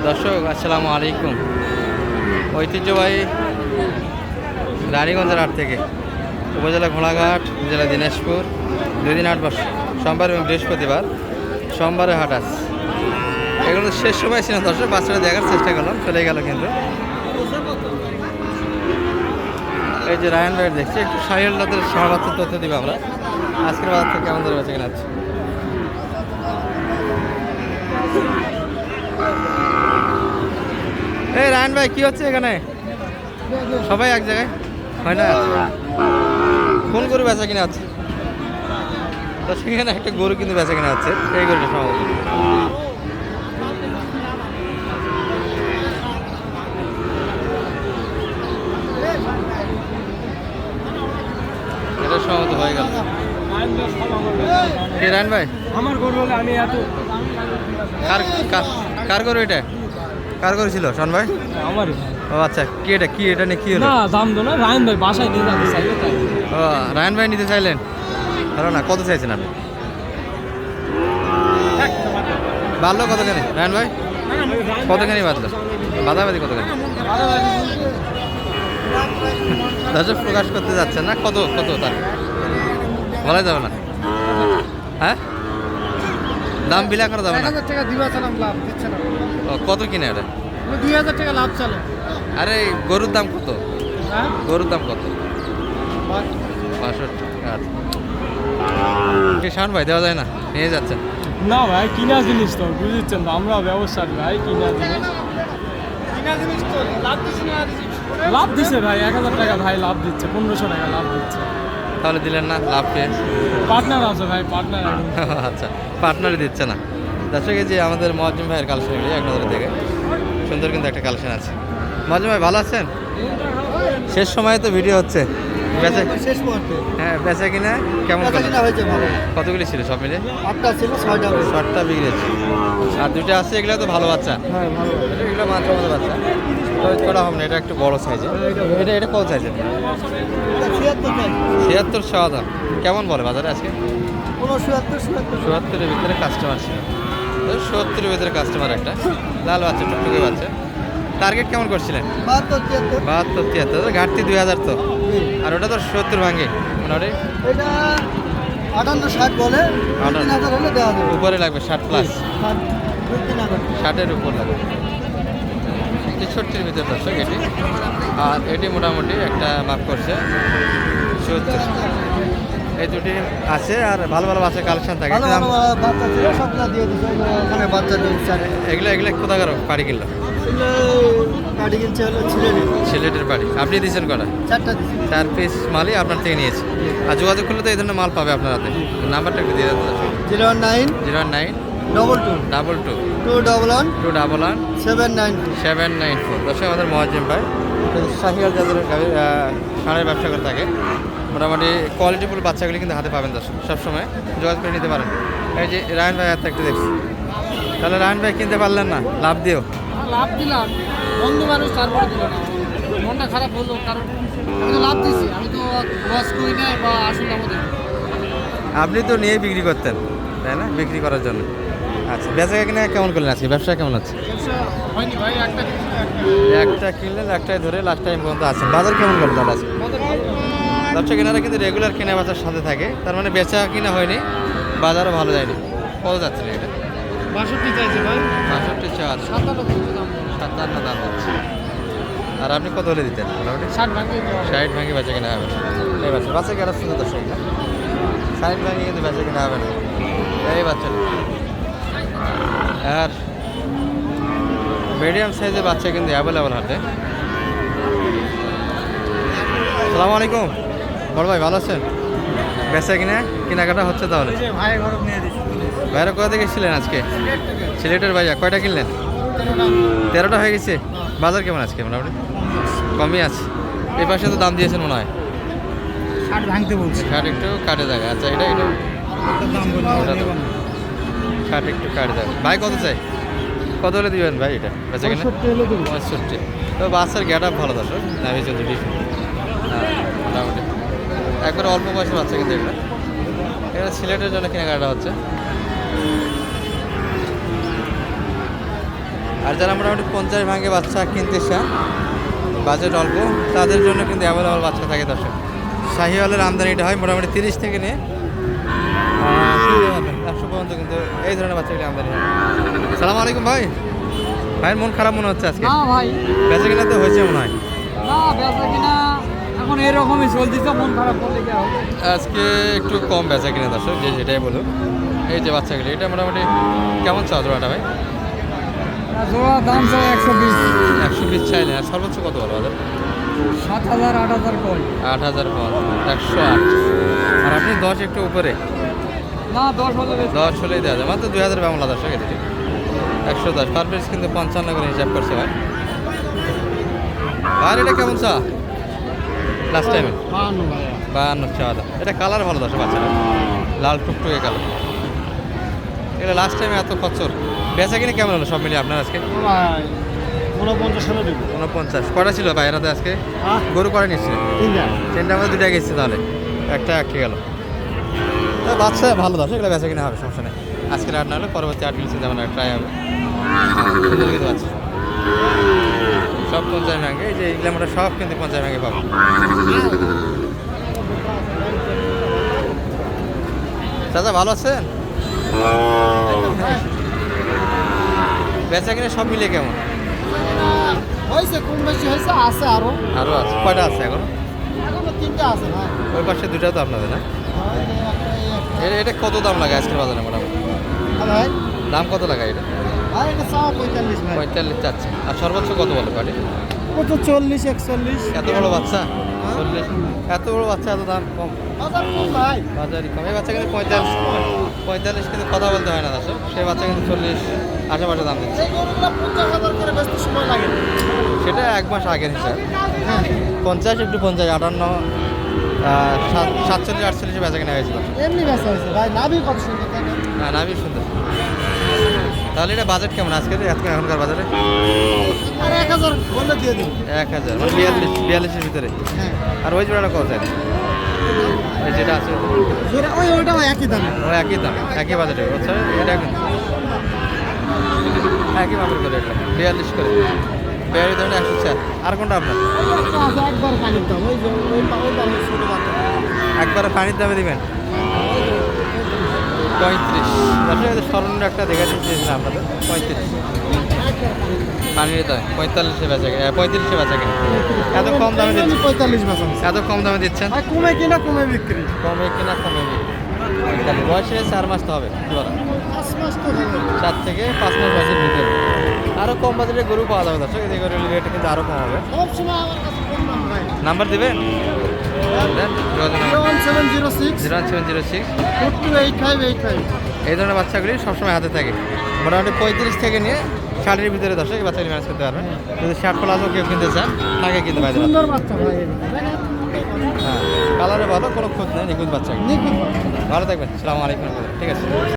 দর্শক আসসালামু আলাইকুম। ঐতিহ্যবাহী রানীগঞ্জের হাট থেকে উপজেলা ঘোড়াঘাট, জেলা দিনাজপুর 2 দিন হাট বসে, সোমবার এবং বৃহস্পতিবার। সোমবারে হাট আছে। এগুলো শেষ সময় ছিল দর্শক, বাচ্চারা দেখার চেষ্টা করলাম, চলে গেল কিন্তু। এই যে রায়ন ভাইয়ের দেখছি, একটু সাহিল রাতের সহবাচ্চার তথ্য দিব আমরা। আজকের বাজার থেকে কেমন ধরে বেঁচে কিনা আছে। এই রায়ন ভাই কি হচ্ছে এখানে? সবাই এক জায়গায় হয় না? কোন গরু বেচা কিনা আছে? তো সেখানে একটা গরু কিন্তু বেচা কিনা আছে, এই গরুটা সম্ভবত। এটা সম্ভবত হয়ে গেল। রায়ন ভাই আমার গরু হলে আমি এত কার গরু এটা? কার গরু ছিল শোন ভাই? আমার ও আচ্ছা, কি এটা নিয়ে কি হলো? না দাম তো না, রায়ন ভাই বাসায় নিয়ে যাবে চাইলে তাই। ও রায়ন ভাই নিতে চাইলেন? ধরো না, কত চাইছেন আপনি? বাড়লো কতখানি রায়ন ভাই? কতখানি বাঁধলো? বাদাবাদি কতখানি? দর্শক প্রকাশ করতে যাচ্ছেন না, কত তার বলা যাবে না। হ্যাঁ, দাম বিলা করা যাবে না। 1000 টাকা দিবা চালাম, লাভ দিচ্ছে না। ও কত কিনে এটা? 2000 টাকা লাভ চালো। আরে গরুর দাম কত? হ্যাঁ, গরুর দাম কত? 65। আচ্ছা, শান ভাই দেওয়া যায় না, নিয়ে যাচ্ছেন? না ভাই কিনা জিনিস তো বুঝছেন তো, আমরা ব্যবসার ভাই কিনা জিনিস তো লাভ দিচ্ছে না। লাভ দিচ্ছে ভাই 1000 টাকা ভাই লাভ দিচ্ছে, 1500 টাকা লাভ দিচ্ছে। তাহলে দিলেন না লাভ পেয়ে? পার্টনার আছে ভাই, পার্টনার। আচ্ছা, পার্টনারই দিচ্ছে না। দর্শক এই যে আমাদের মহাজিম ভাইয়ের কালেকশন, এক নজরে থেকে সুন্দর কিন্তু একটা কালেকশন আছে। মহাজিম ভাই ভালো আছেন? শেষ সময়ে তো ভিডিও হচ্ছে, বেচা শেষ মুহূর্তে হ্যাঁ বেচা কিনা কেমন করলেন? হয়েছে ভালো। কতগুলি ছিল সব মিলে? 8টা ছিল, 6টা হয়েছে। 6টা বিক্রি হয়েছে, আর 2টা আছে, এগুলো তো ভালো বাচ্চা। হ্যাঁ ভালো। এগুলো মাত্র মতো বাচ্চা, তো করা হবে না। এটা একটু বড় সাইজে। এটা কত সাইজের? 76 চাওয়া দাম। কেমন বলে বাজারে আজকে? 77-এর ভিতরে কাস্টমার ছিল, 70-এর ভিতরে কাস্টমার একটা লাল বাচ্চা, টুকটুকে বাচ্চা। টার্গেট কেমন করছিলেন? 72-73, ঘাটতি 2000 তো, আর ওটা তো 70 ভাঙে মোটামুটি। এটা 58-60 বলে, 3000 হলে দেওয়া যাবে। উপরে লাগবে 60 প্লাস, 3000 60-এর উপর লাগবে। 63-এর ভিতরে দর্শক এটি, আর এটি মোটামুটি একটা মাপ করছে 70। এই দুটি আছে, আর ভালো ভালো বাচ্চা কালেকশন থাকে। ভালো ভালো বাচ্চা ছিল, সবগুলা দিয়ে দিছে। ওখানে বাচ্চা দিচ্ছে। এগুলো কোথাকার পাড়ি কিনলো? পার্টি কিনছে হলো সিলেটের পাড়ি। আপনি দিয়েছেন কটা? 4টা দিছে। 4 পিস মালই আপনার থেকে নিয়েছি। আর যোগাযোগ করলে তো এই ধরনের মাল পাবে আপনার হাতে। নাম্বারটা একটু দিয়ে দেন। 019 09 22 22 211 211 794। 794। দর্শক আমাদের মহাজিম ভাই শাহিয়াল যাদের সারের ব্যবসা করে থাকে, মোটামুটি কোয়ালিটিফুল বাচ্চাগুলি কিন্তু হাতে পাবেন দর্শক, সবসময় যোগাযোগ করে নিতে পারেন। এই যে রায়ন ভাই হাতে একটু দেখছি, তাহলে রায়ন ভাই কিনতে পারলেন না, লাভ দিও। লাভ দিলাম, বন্ধু মানুষ তারপরে দিল না, মনটা খারাপ হলো। কারণ আমি তো লাভ দিছি, আমি তো লস করি নাই বা আসল দামও দিই। আপনি তো নিয়েই বিক্রি করতেন তাই না, বিক্রি করার জন্য। আচ্ছা, বেচা কিনা কেমন করলেন আজকে? ব্যবসা কেমন আছে? হয়নি ভাই, একটা কিনলেন, একটাই ধরে লাস্ট টাইম পর্যন্ত আছেন। বাজার কেমন করলেন তাহলে আজকে? ব্যবসা কেনারা কিন্তু রেগুলার কেনা বেচার সাথে থাকে, তার মানে বেচা কিনা হয়নি, বাজারও ভালো যায়নি। কত যাচ্ছে এটা? 62 চাইছে ভাই। 65 চার, 57 দাম হচ্ছে। আর আপনি কত হলে দিতেন? মোটামুটি 60 ভাঙে 60 ভাঙে বেচা কিনা হবে। এই বাচ্চা কেনা শুনে তো সেই 60 ভাঙে কিন্তু বেচা কিনা হবে না। এই বাচ্চা আর মিডিয়াম সাইজের বাচ্চা কিন্তু অ্যাভেলেবল হাতে। আসসালামু আলাইকুম বড় ভাই, ভালো আছেন? বেচা কিনা কেনাকাটা হচ্ছে তাহলে? ভাই ঘর নিয়ে দিছি। বাইরে কোথা থেকে এসেছিলেন আজকে? সিলেটের ভাইয়া। কয়টা কিনলেন? 13টা হয়ে গেছে। বাজার কেমন আজকে? মোটামুটি কমই আছে। এই পাশে তো দাম দিয়েছেন মনে হয়। 60 ভাঙতে বলছি। 60 একটু কাটে জায়গা। আচ্ছা, এটা দাম ওটা তো 60 একটু কাটে জায়গা। ভাই কত চাই? কত হলে দিবেন ভাই এটা বেচা কিনা? 65। তো বাচ্চার গ্যাট আপ ভালো দর্শক, নামি চলছে হ্যাঁ মোটামুটি একবারে অল্প বয়সে বাচ্চা কিন্তু এগুলো। এটা সিলেটের জন্য কেনাকাটা হচ্ছে। আর যারা মোটামুটি 50 ভাঙে বাচ্চা কিনতে চান, বাজেট অল্প, তাদের জন্য কিন্তু অ্যাভেলেবল বাচ্চা থাকে দর্শক। শাহিওয়ালের আমদানিটা হয় মোটামুটি 30 থেকে নিয়ে 100 পর্যন্ত কিন্তু এই ধরনের বাচ্চাগুলি আমদানি হয়। সালাম আলাইকুম ভাই। ভাইয়ের মন খারাপ মনে হচ্ছে আজকে। না ভাই, বেচা কিনা তো হয়েছে মনে হয়। না বেচা কিনা এখন এরকমই চলতেছে, মন খারাপ করলে কি হবে। আজকে একটু কম বেচা কিনা দর্শক, যে যেটাই বলুন। এই যে বাচ্চাগুলি, এটা মোটামুটি কেমন চাও জোড়াটা ভাই? জোড়া দাম চাই 120। 120 চাইলে, আর সর্বোচ্চ কত বলো বাজার? 7,000 8,000 কল। 8,000 কম, 108। আর আপনি 10 একটু উপরে, না 10 হলে 10 হলেই দেওয়া যায়। মাত্র 2000 বাংলা দর্শক এদিকে 110 পার পিস কিন্তু 55 করে হিসাব করছে ভাই। আর এটা কেমন চা লাস্ট টাইমে? 52 চাওয়া দাম। এটা কালার ভালো দর্শক, বাচ্চারা লাল টুকটুকে কালার। এটা লাস্ট টাইমে এত খরচর। বেচা কিনে কেমন হলো সব মিলিয়ে আপনার আজকে? 49 হলে দেবো। 49। কটা ছিল ভাই এরাতে আজকে? গরু কটা নিচ্ছে? 3টা মধ্যে 2টা গেছে, তাহলে একটা আটকে গেল। তো বাচ্চা ভালো দর্শক, এগুলো বেচা কিনে হবে, সমস্যা নেই। আজকের আট না হলে পরবর্তী 8 কিলো যেমন ট্রাই হবে। সুন্দর কিন্তু বাচ্চা সব 50 ভাঙে, এই যে এগুলো আমরা সব কিন্তু 50 ভাঙে পাবো। চাচা ভালো আছেন? বেচা কিনে সব মিলিয়ে কেমন? হয়েছে, কম বেশি হয়েছে, আছে আরো আছে কয়টা আছে এখনো? 3টা আছে না। ওই পাশে 2টা তো আপনাদের না? এটা কত দাম লাগে আজকের বাজারে মোটামুটি? ভাই দাম কত লাগায় এটা? ভাই এটা 45 ভাই। 45 চাচ্ছে। আর সর্বোচ্চ কত বলে পাটি? কত 40 41। এত বড় বাচ্চা 40? এত বড় বাচ্চা এত দাম কম? বাজার কম ভাই। বাজারই কম। এই বাচ্চা কিন্তু 45 কিন্তু কথা বলতে হয় না দর্শক, সেই বাচ্চা কিন্তু 40 আশেপাশে দাম দিচ্ছে। এই গরুগুলো 50,000 করে বেচতে সময় লাগে। সেটা 1 মাস আগের হিসাব। 50 একটু 50 58 47 48 বেচা কেনা হয়েছিল। এমনি বেচা হয়েছে ভাই, নাভি কত সুন্দর তাই না? না নাভি সুন্দর। তাহলে এটা বাজেট কেমন আজকে এখনকার বাজারে? আর 1000 বলে দিয়ে দিন। 1000 মানে 42-42-এর ভিতরে। হ্যাঁ, আর ওই জোড়াটা কত চাই? ওই যেটা আছে ওইটাও একই দাম। ওই একই দাম, একই বাজেটে। আচ্ছা এটা কিন্তু একই মাপের করে, এটা 42 করে। 42 ধরনের 104। আর কোনটা আপনার? একবার পানির দাম, ওই যে ওই পানির ছোট বাচ্চা। একবারে পানির দামে দিবেন 35। আসলে স্মরণীয় একটা দেখা দিয়েছিলাম আপনাদের 35 পানির দাম। 45-এ বেচা কেনা, 35-এ বেচা কেনা। এত কম দামে দিচ্ছেন? 45 বেচা। এত কম দামে দিচ্ছেন? ভাই কমে কিনা কমে বিক্রি। কমে কিনা কমে বিক্রি। বয়সে 4 মাস তো হবে, কি বলেন? 5 মাস তো হবে। 4 থেকে 5 মাস বয়সের ভিতরে। আরও কম বাজারে গরু পাওয়া যাবে দর্শক, এই গরুর রেট কিন্তু আরও কম হবে। সব সময় আমার কাছে কম দাম ভাই। নাম্বার দিবেন? দেন 01706 01706। 428585। এই ধরনের বাচ্চাগুলি সবসময় হাতে থাকে। মোটামুটি 35 থেকে নিয়ে 60-এর ভিতরে দর্শক এই বাচ্চাগুলি ম্যানেজ করতে পারবেন। যদি 60 প্লাসও কেউ কিনতে চান তাকে কিন্তু বাইরে। সুন্দর বাচ্চা ভাই। হ্যাঁ, কালারে ভালো, কোনো খোঁজ নেই, নিখুঁত বাচ্চা। নিখুঁত। ভালো থাকবেন। আসসালামু আলাইকুম। ঠিক আছে।